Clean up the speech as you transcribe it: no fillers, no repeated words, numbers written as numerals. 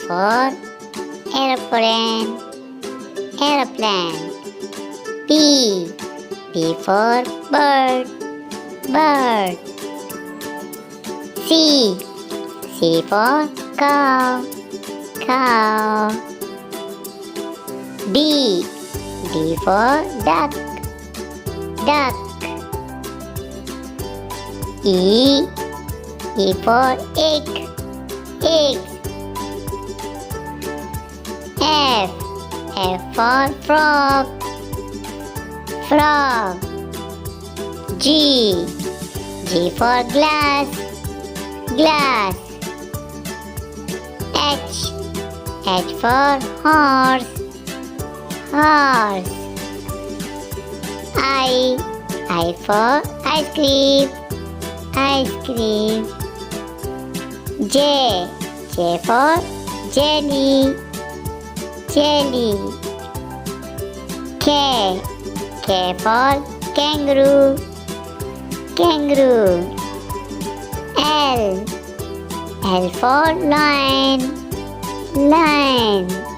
for aeroplane, aeroplane. B for bird, bird. C for cow, cow. D for duck, duck. E for egg, egg. F for frog, frog. G for glass, glass. H for horse, horse. I for ice cream, ice cream. J for jelly, jelly. K for kangaroo, kangaroo. L for lion, lion.